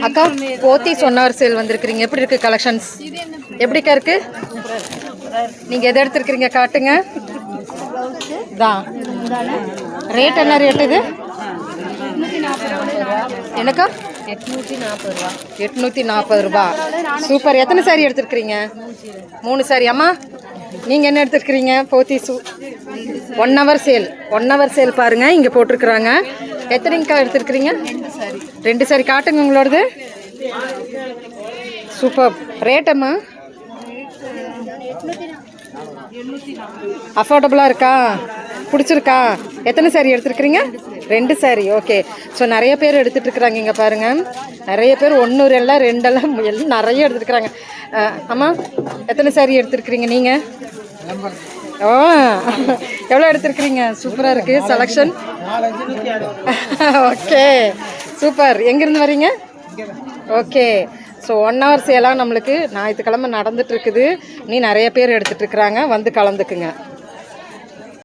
அக்கா போத்தி சொன்னார் சேல் வந்திருக்கிறீங்க. எப்படி இருக்குது கலெக்ஷன்ஸ்? எப்படிக்கா இருக்குது? நீங்கள் எதை எடுத்துருக்கிறீங்க காட்டுங்க. தான் ரேட் என்ன ரேட் இது? எனக்கா 840 ரூபா. சூப்பர். எத்தனை சாரி எடுத்துருக்கிறீங்க? 3 சாரி. அம்மா நீங்கள் என்ன எடுத்துருக்கிறீங்க? போத்தி 1 ஹவர் சேல் பாருங்கள் இங்கே போட்டிருக்குறாங்க. எத்தனைக்கா எடுத்துருக்கிறீங்க? 2 சாரி காட்டுங்க உங்களோடது. சூப்பர். ரேட்டம்மா அஃபோர்டபுளாக இருக்கா? பிடிச்சிருக்கா? எத்தனை சாரி எடுத்துருக்கிறீங்க? 2 சாரி. ஓகே. ஸோ நிறைய பேர் எடுத்துகிட்டு இருக்கிறாங்க. இங்கே பாருங்கள், நிறைய பேர் 1 2 எல்லாம் நிறைய எடுத்துருக்குறாங்க. அம்மா எத்தனை சாரி எடுத்துருக்கிறீங்க நீங்கள்? ஓ, எவ்வளோ எடுத்துருக்கிறீங்க? சூப்பராக இருக்குது செலெக்ஷன். Okay super. எங்கேருந்து வரீங்க? ஓகே. ஸோ 1 ஹவர் சேலாக நம்மளுக்கு ஞாயிற்றுக்கிழமை நடந்துகிட்ருக்குது. நீ நிறைய பேர் எடுத்துகிட்ருக்குறாங்க. வந்து கலந்துக்குங்க.